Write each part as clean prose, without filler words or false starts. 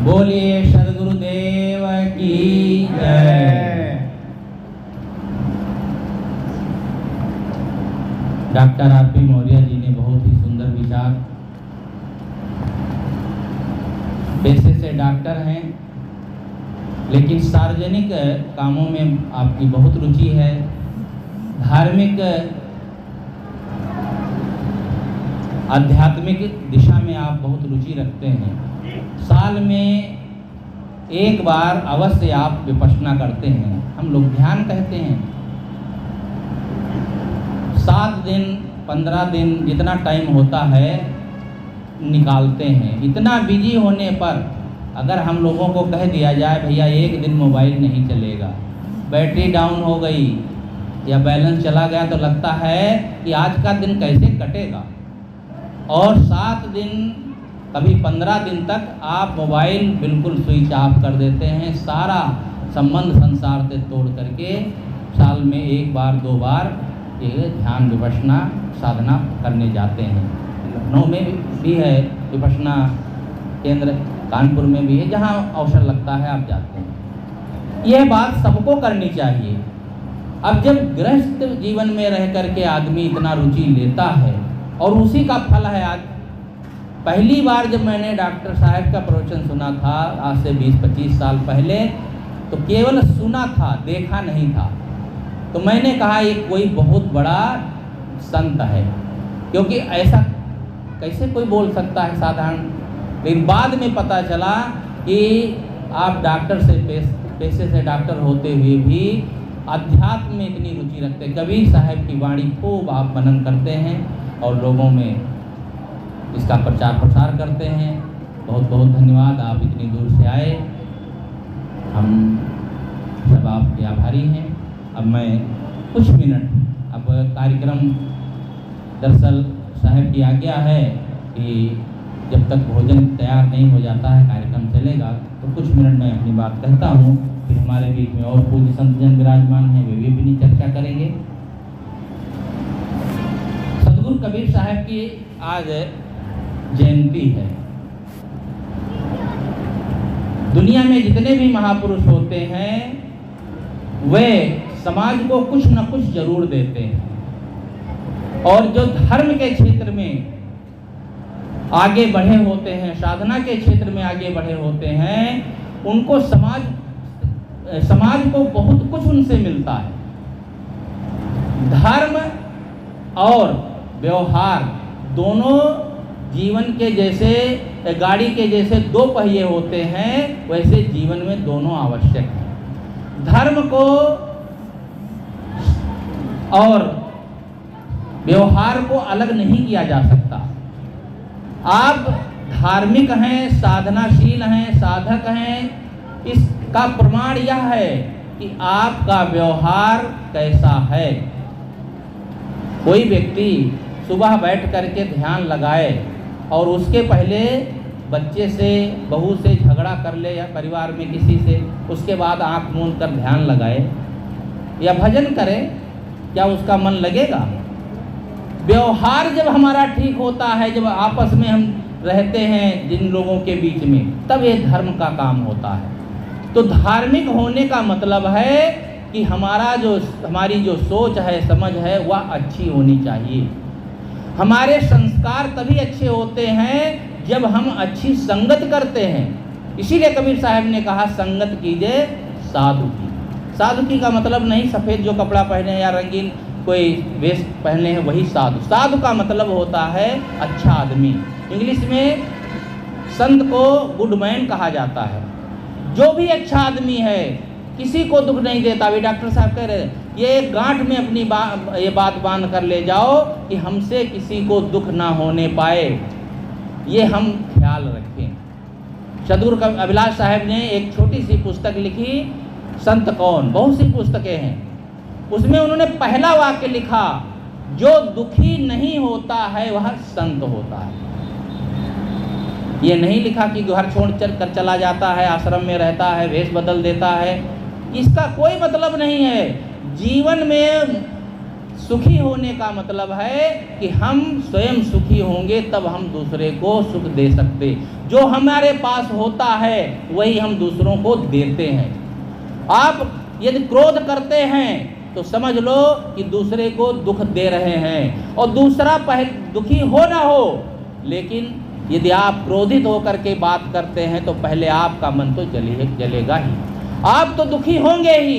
बोलिए सद्गुरुदेव की जय। Doctor RP. मौर्य जी ने बहुत ही सुंदर विचार, पेशे से डॉक्टर हैं लेकिन सार्वजनिक कामों में आपकी बहुत रुचि है, धार्मिक आध्यात्मिक दिशा में आप बहुत रुचि रखते हैं। साल में एक बार अवश्य आप विपश्यना करते हैं, हम लोग ध्यान कहते हैं। 7 दिन 15 दिन जितना टाइम होता है निकालते हैं। इतना बिजी होने पर अगर हम लोगों को कह दिया जाए भैया एक दिन मोबाइल नहीं चलेगा, बैटरी डाउन हो गई या बैलेंस चला गया, तो लगता है कि आज का दिन कैसे कटेगा। और 7 दिन कभी 15 दिन तक आप मोबाइल बिल्कुल स्विच ऑफ कर देते हैं, सारा संबंध संसार से तोड़ करके साल में 1 बार 2 बार ये ध्यान विपश्यना साधना करने जाते हैं। लखनऊ में भी है विपश्यना केंद्र, कानपुर में भी है, जहाँ अवसर लगता है आप जाते हैं। यह बात सबको करनी चाहिए। अब जब गृहस्थ जीवन में रह करके आदमी इतना रुचि लेता है और उसी का फल है आज। पहली बार जब मैंने डॉक्टर साहब का प्रवचन सुना था आज से 20-25 साल पहले, तो केवल सुना था, देखा नहीं था। तो मैंने कहा ये कोई बहुत बड़ा संत है, क्योंकि ऐसा कैसे कोई बोल सकता है साधारण। लेकिन बाद में पता चला कि आप डॉक्टर से पेशे से डॉक्टर होते हुए भी अध्यात्म में इतनी रुचि रखते हैं। कबीर साहब की वाणी खूब आप मनन करते हैं और लोगों में इसका प्रचार प्रसार करते हैं। बहुत बहुत धन्यवाद, आप इतनी दूर से आए, हम सब आपके आभारी हैं। अब मैं कुछ मिनट, अब कार्यक्रम दरअसल साहब की आज्ञा है कि जब तक भोजन तैयार नहीं हो जाता है कार्यक्रम चलेगा, तो कुछ मिनट मैं अपनी बात कहता हूँ, फिर हमारे बीच में और पूज्य संतजन विराजमान हैं, वे भी अपनी चर्चा करेंगे। सद्गुरु कबीर साहब की आज जयंती है। दुनिया में जितने भी महापुरुष होते हैं वे समाज को कुछ न कुछ जरूर देते हैं, और जो धर्म के क्षेत्र में आगे बढ़े होते हैं, साधना के क्षेत्र में आगे बढ़े होते हैं, उनको समाज को बहुत कुछ उनसे मिलता है। धर्म और व्यवहार दोनों जीवन के जैसे गाड़ी के जैसे 2 पहिए होते हैं, वैसे जीवन में दोनों आवश्यक हैं। धर्म को और व्यवहार को अलग नहीं किया जा सकता। आप धार्मिक हैं, साधनाशील हैं, साधक हैं, इसका प्रमाण यह है कि आपका व्यवहार कैसा है। कोई व्यक्ति सुबह बैठ करके ध्यान लगाए और उसके पहले बच्चे से, बहू से झगड़ा कर ले या परिवार में किसी से, उसके बाद आंख मूंद कर ध्यान लगाए या भजन करे, क्या उसका मन लगेगा? व्यवहार जब हमारा ठीक होता है, जब आपस में हम रहते हैं जिन लोगों के बीच में, तब ये धर्म का काम होता है। तो धार्मिक होने का मतलब है कि हमारी जो सोच है, समझ है, वह अच्छी होनी चाहिए। हमारे संस्कार तभी अच्छे होते हैं जब हम अच्छी संगत करते हैं। इसीलिए कबीर साहब ने कहा संगत कीजिए साधु की। साधु की का मतलब नहीं सफ़ेद जो कपड़ा पहने या रंगीन कोई वेश पहने हैं वही साधु। साधु का मतलब होता है अच्छा आदमी। इंग्लिश में संत को गुड मैन कहा जाता है। जो भी अच्छा आदमी है, किसी को दुख नहीं देता। अभी डॉक्टर साहब कह रहे हैं ये गांठ में अपनी ये बात बांध कर ले जाओ कि हमसे किसी को दुख ना होने पाए, ये हम ख्याल रखें। सद्गुरु अभिलाष साहब ने एक छोटी सी पुस्तक लिखी, संत कौन, बहुत सी पुस्तकें हैं, उसमें उन्होंने पहला वाक्य लिखा, जो दुखी नहीं होता है वह संत होता है। ये नहीं लिखा कि घर छोड़ कर चला जाता है, आश्रम में रहता है, वेश बदल देता है, इसका कोई मतलब नहीं है। जीवन में सुखी होने का मतलब है कि हम स्वयं सुखी होंगे तब हम दूसरे को सुख दे सकते। जो हमारे पास होता है वही हम दूसरों को देते हैं। आप यदि क्रोध करते हैं तो समझ लो कि दूसरे को दुख दे रहे हैं, और दूसरा पहले दुखी हो ना हो, लेकिन यदि आप क्रोधित होकर के बात करते हैं तो पहले आपका मन तो जलेगा ही, आप तो दुखी होंगे ही।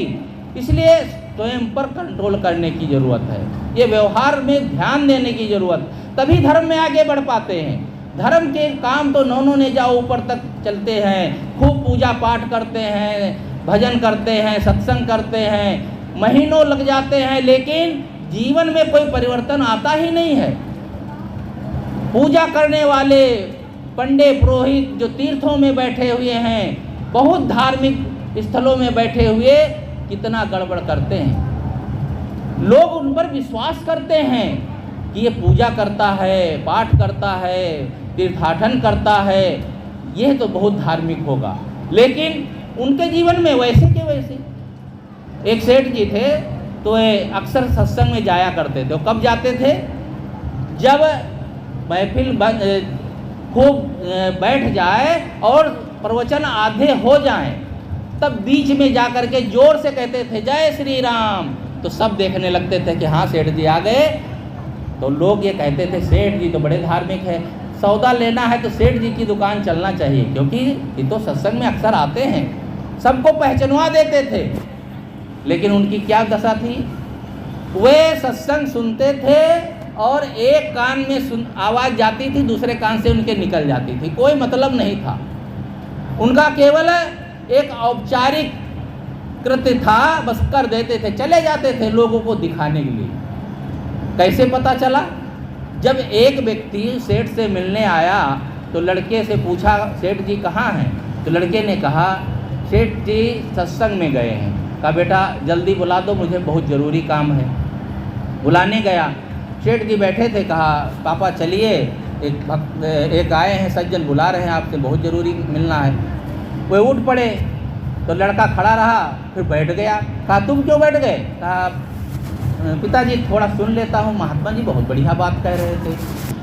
इसलिए स्वयं पर कंट्रोल करने की ज़रूरत है, ये व्यवहार में ध्यान देने की ज़रूरत, तभी धर्म में आगे बढ़ पाते हैं। धर्म के काम तो नौनों ने जाओ ऊपर तक चलते हैं, खूब पूजा पाठ करते हैं, भजन करते हैं, सत्संग करते हैं, महीनों लग जाते हैं, लेकिन जीवन में कोई परिवर्तन आता ही नहीं है। पूजा करने वाले पंडित पुरोहित जो तीर्थों में बैठे हुए हैं, बहुत धार्मिक स्थलों में बैठे हुए, कितना गड़बड़ करते हैं। लोग उन पर विश्वास करते हैं कि ये पूजा करता है, पाठ करता है, तीर्थाटन करता है, यह तो बहुत धार्मिक होगा, लेकिन उनके जीवन में वैसे के वैसे। एक सेठ जी थे तो अक्सर सत्संग में जाया करते थे। वो कब जाते थे? जब महफिल खूब बैठ जाए और प्रवचन आधे हो जाएं, तब बीच में जा कर के जोर से कहते थे जय श्री राम, तो सब देखने लगते थे कि हाँ सेठ जी आ गए। तो लोग ये कहते थे सेठ जी तो बड़े धार्मिक है, सौदा लेना है तो सेठ जी की दुकान चलना चाहिए, क्योंकि ये तो सत्संग में अक्सर आते हैं, सबको पहचानवा देते थे। लेकिन उनकी क्या दशा थी? वे सत्संग सुनते थे और एक कान में आवाज़ जाती थी, दूसरे कान से उनके निकल जाती थी, कोई मतलब नहीं था उनका, केवल एक औपचारिक कृत्य था, बस कर देते थे, चले जाते थे लोगों को दिखाने के लिए। कैसे पता चला? जब एक व्यक्ति सेठ से मिलने आया तो लड़के से पूछा सेठ जी कहाँ हैं? तो लड़के ने कहा सेठ जी सत्संग में गए हैं। कहा बेटा जल्दी बुला दो, मुझे बहुत ज़रूरी काम है। बुलाने गया, सेठ जी बैठे थे, कहा पापा चलिए, एक आए हैं सज्जन बुला रहे हैं आपसे, बहुत ज़रूरी मिलना है। वे उठ पड़े तो लड़का खड़ा रहा, फिर बैठ गया। कहा तुम क्यों बैठ गए? कहा पिताजी थोड़ा सुन लेता हूँ, महात्मा जी बहुत बढ़िया बात कह रहे थे।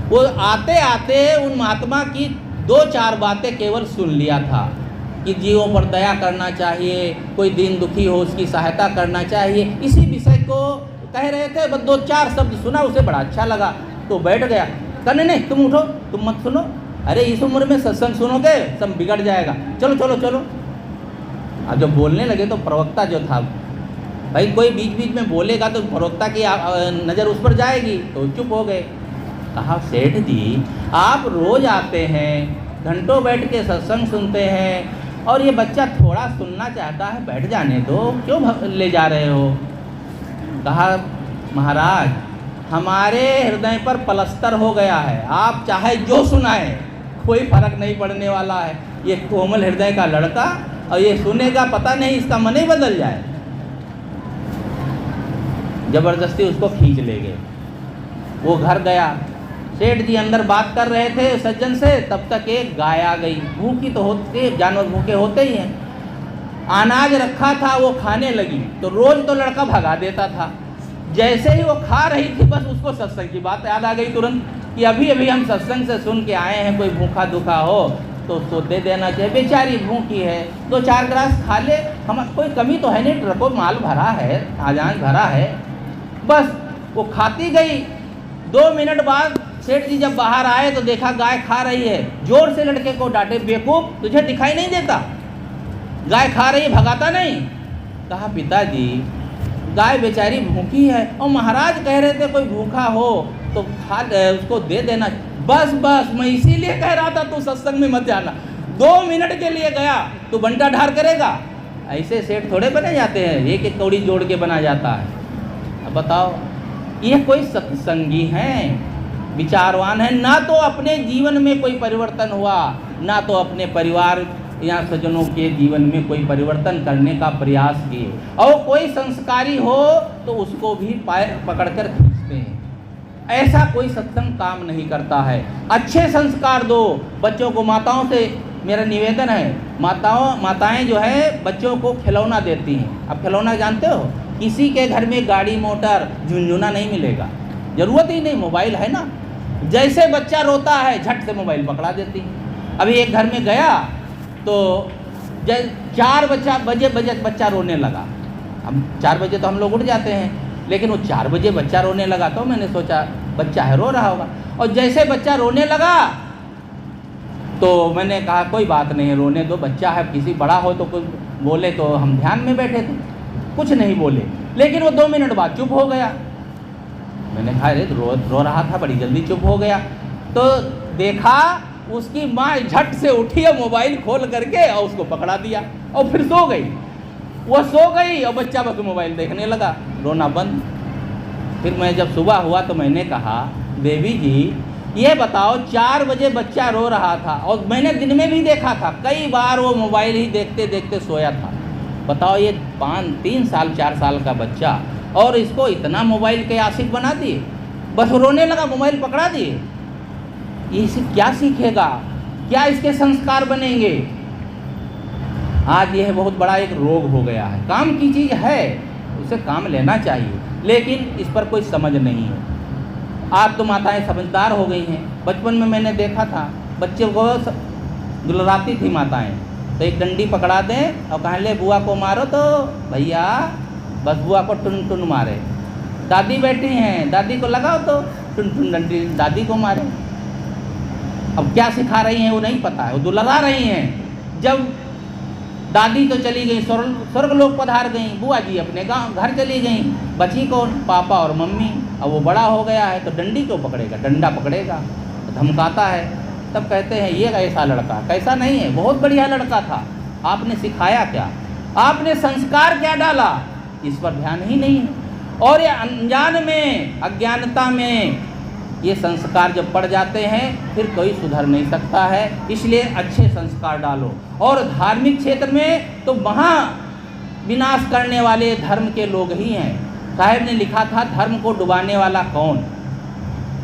वो आते आते उन महात्मा की 2-4 बातें केवल सुन लिया था कि जीवों पर दया करना चाहिए, कोई दीन दुखी हो उसकी सहायता करना चाहिए, इसी विषय को कह रहे थे। बस 2-4 शब्द सुना, उसे बड़ा अच्छा लगा तो बैठ गया। कहने नहीं तुम उठो, तुम मत सुनो, अरे इस उम्र में सत्संग सुनोगे सब बिगड़ जाएगा, चलो चलो चलो। अब जब बोलने लगे तो प्रवक्ता जो था, भाई कोई बीच बीच में बोलेगा तो प्रवक्ता की नज़र उस पर जाएगी, तो चुप हो गए। कहा सेठ जी आप रोज़ आते हैं, घंटों बैठ के सत्संग सुनते हैं, और ये बच्चा थोड़ा सुनना चाहता है, बैठ जाने दो, क्यों ले जा रहे हो? कहा महाराज हमारे हृदय पर पलस्तर हो गया है, आप चाहे जो सुनाएं कोई फर्क नहीं पड़ने वाला है। ये कोमल हृदय का लड़का, और ये सुनेगा पता नहीं इसका मन ही बदल जाए। जबरदस्ती उसको खींच ले गए। वो घर गया, सेठ जी अंदर बात कर रहे थे सज्जन से, तब तक एक गाय आ गई। भूखी तो होती, जानवर भूखे होते ही हैं। अनाज रखा था वो खाने लगी, तो रोज तो लड़का भगा देता था। जैसे ही वो खा रही थी बस उसको सत्संग की बात याद आ गई तुरंत कि अभी अभी हम सत्संग से सुन के आए हैं, कोई भूखा दुखा हो तो उसको दे देना चाहिए, बेचारी भूखी है, 2-4 गिलास खा ले, हम कोई कमी तो है नहीं, ट्रकों माल भरा है, अनाज भरा है। बस वो खाती गई। 2 मिनट बाद सेठ जी जब बाहर आए तो देखा गाय खा रही है। जोर से लड़के को डांटे, बेवकूफ तुझे दिखाई नहीं देता, गाय खा रही, भगाता नहीं। कहा पिताजी गाय बेचारी भूखी है, और महाराज कह रहे थे कोई भूखा हो तो खा उसको दे देना। बस बस मैं इसीलिए कह रहा था तू सत्संग में मत जाना। 2 मिनट के लिए गया तो बंटा ढार करेगा? ऐसे सेठ थोड़े बने जाते हैं, एक एक कौड़ी जोड़ के बना जाता है। अब बताओ ये कोई सत्संगी हैं, विचारवान है? ना तो अपने जीवन में कोई परिवर्तन हुआ, ना तो अपने परिवार या सज्जनों के जीवन में कोई परिवर्तन करने का प्रयास किए। और कोई संस्कारी हो तो उसको भी पैर पकड़कर खींचते हैं। ऐसा कोई सत्संग काम नहीं करता है। अच्छे संस्कार दो बच्चों को। माताओं से मेरा निवेदन है, माताएं जो है बच्चों को खिलौना देती हैं। अब खिलौना जानते हो, किसी के घर में गाड़ी मोटर झुनझुना नहीं मिलेगा, ज़रूरत ही नहीं, मोबाइल है ना। जैसे बच्चा रोता है झट से मोबाइल पकड़ा देती। अभी एक घर में गया तो 4 बजे बच्चा रोने लगा। हम 4 बजे तो हम लोग उठ जाते हैं, लेकिन वो 4 बजे बच्चा रोने लगा तो मैंने सोचा बच्चा है, रो रहा होगा। और जैसे बच्चा रोने लगा तो मैंने कहा कोई बात नहीं, रोने दो, बच्चा है, किसी बड़ा हो तो कुछ बोले तो हम ध्यान में बैठे थे, कुछ नहीं बोले। लेकिन वो 2 मिनट बाद चुप हो गया। मैंने कहा अरे रो रहा था, बड़ी जल्दी चुप हो गया। तो देखा उसकी माँ झट से उठी और मोबाइल खोल करके और उसको पकड़ा दिया और फिर सो गई। वो सो गई और बच्चा बस मोबाइल देखने लगा, रोना बंद। फिर मैं जब सुबह हुआ तो मैंने कहा बेबी जी ये बताओ 4 बजे बच्चा रो रहा था और मैंने दिन में भी देखा था, कई बार वो मोबाइल ही देखते देखते सोया था। बताओ ये 3 साल 4 साल का बच्चा, और इसको इतना मोबाइल के आशिक बना दिए, बस रोने लगा मोबाइल पकड़ा दिए। ये इसे क्या सीखेगा, क्या इसके संस्कार बनेंगे? आज यह बहुत बड़ा एक रोग हो गया है। काम की चीज़ है, उसे काम लेना चाहिए, लेकिन इस पर कोई समझ नहीं है। आज तो माताएं समझदार हो गई हैं। बचपन में मैंने देखा था बच्चे को दुलराती थी माताएं, तो एक डंडी पकड़ा दें और कहें ले बुआ को मारो, तो भैया बस बुआ को टुन टुन मारे। दादी बैठी हैं, दादी को लगाओ तो टुन टुन डंडी दादी को मारे। अब क्या सिखा रही हैं वो नहीं पता है, वो दुलरा रही हैं। जब दादी तो चली गई, स्वर्ग लोक पधार गई, बुआ जी अपने गांव घर चली गई, बची कौन? पापा और मम्मी। अब वो बड़ा हो गया है तो डंडी क्यों पकड़ेगा, डंडा पकड़ेगा तो धमकाता है। तब कहते हैं ये ऐसा लड़का, कैसा नहीं है, बहुत बढ़िया लड़का था। आपने सिखाया क्या, आपने संस्कार क्या डाला, इस पर ध्यान ही नहीं है। और ये अनजान में, अज्ञानता में ये संस्कार जब पड़ जाते हैं फिर कोई सुधर नहीं सकता है। इसलिए अच्छे संस्कार डालो। और धार्मिक क्षेत्र में तो महा विनाश करने वाले धर्म के लोग ही हैं। साहब ने लिखा था धर्म को डुबाने वाला कौन?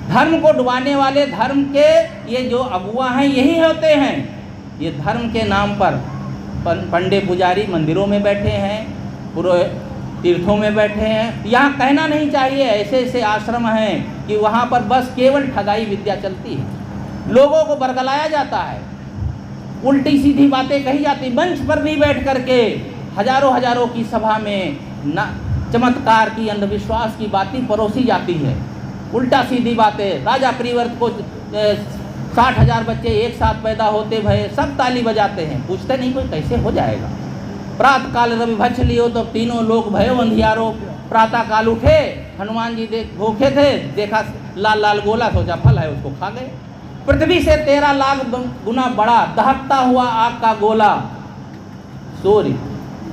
धर्म को डुबाने वाले धर्म के ये जो अगुआ हैं यही होते हैं। ये धर्म के नाम पर पंडे पुजारी मंदिरों में बैठे हैं, पूरे तीर्थों में बैठे हैं। यहाँ कहना नहीं चाहिए, ऐसे ऐसे आश्रम हैं कि वहाँ पर बस केवल ठगाई विद्या चलती है, लोगों को बरगलाया जाता है, उल्टी सीधी बातें कही जाती, मंच पर भी बैठ करके हजारों की सभा में न चमत्कार की, अंधविश्वास की बातें परोसी जाती है, उल्टा सीधी बातें। राजा परिवर्त को 60,000 बच्चे एक साथ पैदा होते भये, सब ताली बजाते हैं, पूछते नहीं कोई कैसे हो जाएगा। प्रातः काल रवि भक्ष लियो तो तीनों लोग भयो अंधियारो। प्रातः काल उठे, हनुमान जी भूखे थे, देखा लाल लाल गोला, सोचा फल है, उसको खा गए। पृथ्वी से 13 लाख गुना बड़ा दहकता हुआ आग का गोला, सूर्य,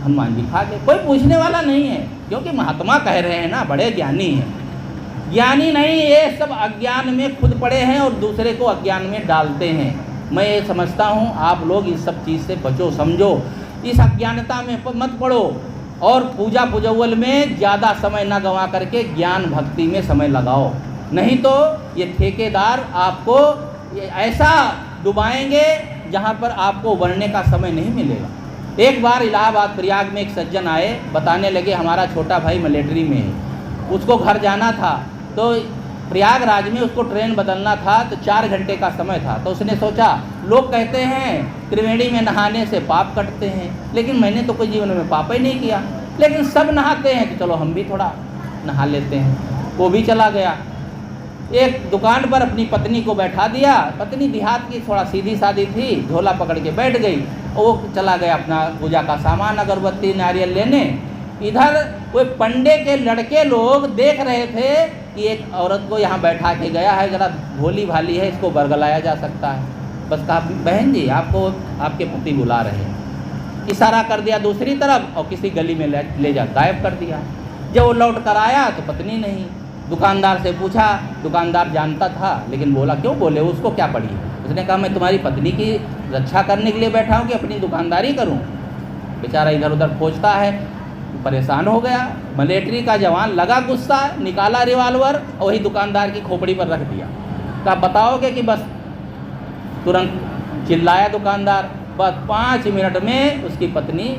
हनुमान जी खा गए। कोई पूछने वाला नहीं है, क्योंकि महात्मा कह रहे हैं ना, बड़े ज्ञानी हैं। ज्ञानी नहीं, ये सब अज्ञान में खुद पड़े हैं और दूसरे को अज्ञान में डालते हैं। मैं ये समझता हूँ आप लोग इस सब चीज़ से बचो, समझो, इस अज्ञानता में मत पड़ो और पूजा पुजौल में ज़्यादा समय ना गंवा करके ज्ञान भक्ति में समय लगाओ। नहीं तो ये ठेकेदार आपको ऐसा डुबाएंगे जहाँ पर आपको उभरने का समय नहीं मिलेगा। एक बार इलाहाबाद प्रयाग में एक सज्जन आए, बताने लगे हमारा छोटा भाई मिलिट्री में है, उसको घर जाना था, तो प्रयागराज में उसको ट्रेन बदलना था, तो 4 घंटे का समय था। तो उसने सोचा लोग कहते हैं त्रिवेणी में नहाने से पाप कटते हैं, लेकिन मैंने तो कोई जीवन में पाप ही नहीं किया, लेकिन सब नहाते हैं तो चलो हम भी थोड़ा नहा लेते हैं। वो भी चला गया, एक दुकान पर अपनी पत्नी को बैठा दिया। पत्नी देहात की, थोड़ा सीधी सादी थी, झोला पकड़ के बैठ गई। वो चला गया अपना पूजा का सामान, अगरबत्ती नारियल लेने। इधर वो पंडे के लड़के लोग देख रहे थे कि एक औरत को यहाँ बैठा के गया है, ज़रा भोली भाली है, इसको बरगलाया जा सकता है। बस कहा बहन जी आपको आपके पति बुला रहे हैं, इशारा कर दिया दूसरी तरफ और किसी गली में ले जा गायब कर दिया। जब वो लौट कर आया तो पत्नी नहीं। दुकानदार से पूछा, दुकानदार जानता था लेकिन बोला क्यों बोले, उसको क्या पड़ी? उसने कहा मैं तुम्हारी पत्नी की रक्षा करने के लिए बैठा हूँ कि अपनी दुकानदारी करूँ। बेचारा इधर उधर खोजता है, परेशान हो गया। मिलिट्री का जवान लगा गुस्सा, निकाला रिवाल्वर और वही दुकानदार की खोपड़ी पर रख दिया। कहा बताओगे कि बस? तुरंत चिल्लाया दुकानदार। बस 5 मिनट में उसकी पत्नी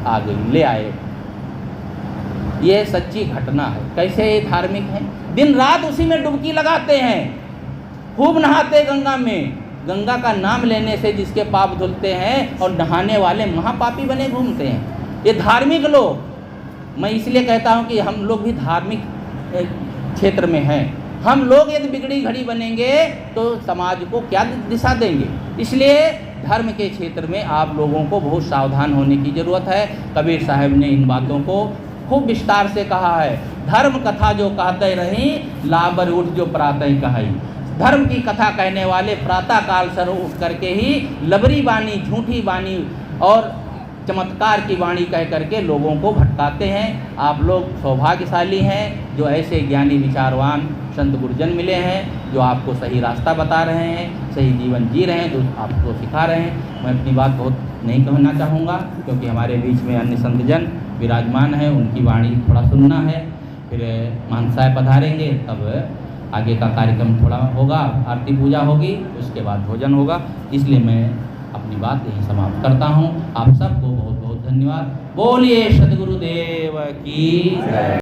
आ गई, ले आए। ये सच्ची घटना है। कैसे ये धार्मिक है? दिन रात उसी में डुबकी लगाते हैं, खूब नहाते गंगा में। गंगा का नाम लेने से जिसके पाप धुलते हैं और नहाने वाले महापापी बने घूमते हैं। ये धार्मिक लोग, मैं इसलिए कहता हूँ कि हम लोग भी धार्मिक क्षेत्र में हैं। हम लोग यदि बिगड़ी घड़ी बनेंगे तो समाज को क्या दिशा देंगे? इसलिए धर्म के क्षेत्र में आप लोगों को बहुत सावधान होने की ज़रूरत है। कबीर साहब ने इन बातों को खूब विस्तार से कहा है। धर्म कथा जो कहते रही, लाबर उठ जो प्रातः कहाई। धर्म की कथा कहने वाले प्रातः काल सर उठ करके ही लबरी बानी, झूठी बानी और चमत्कार की वाणी कह करके लोगों को भटकाते हैं। आप लोग सौभाग्यशाली हैं जो ऐसे ज्ञानी विचारवान संत गुरुजन मिले हैं, जो आपको सही रास्ता बता रहे हैं, सही जीवन जी रहे हैं, जो आपको सिखा रहे हैं। मैं अपनी बात बहुत नहीं कहना चाहूँगा क्योंकि हमारे बीच में अन्य संतजन विराजमान हैं, उनकी वाणी थोड़ा सुनना है। फिर महंत साहब पधारेंगे, तब आगे का कार्यक्रम थोड़ा होगा, आरती पूजा होगी, उसके बाद भोजन होगा। इसलिए मैं अपनी बात यहीं समाप्त करता हूँ। आप सबको बहुत बहुत धन्यवाद। बोलिए सद्गुरुदेव की जय।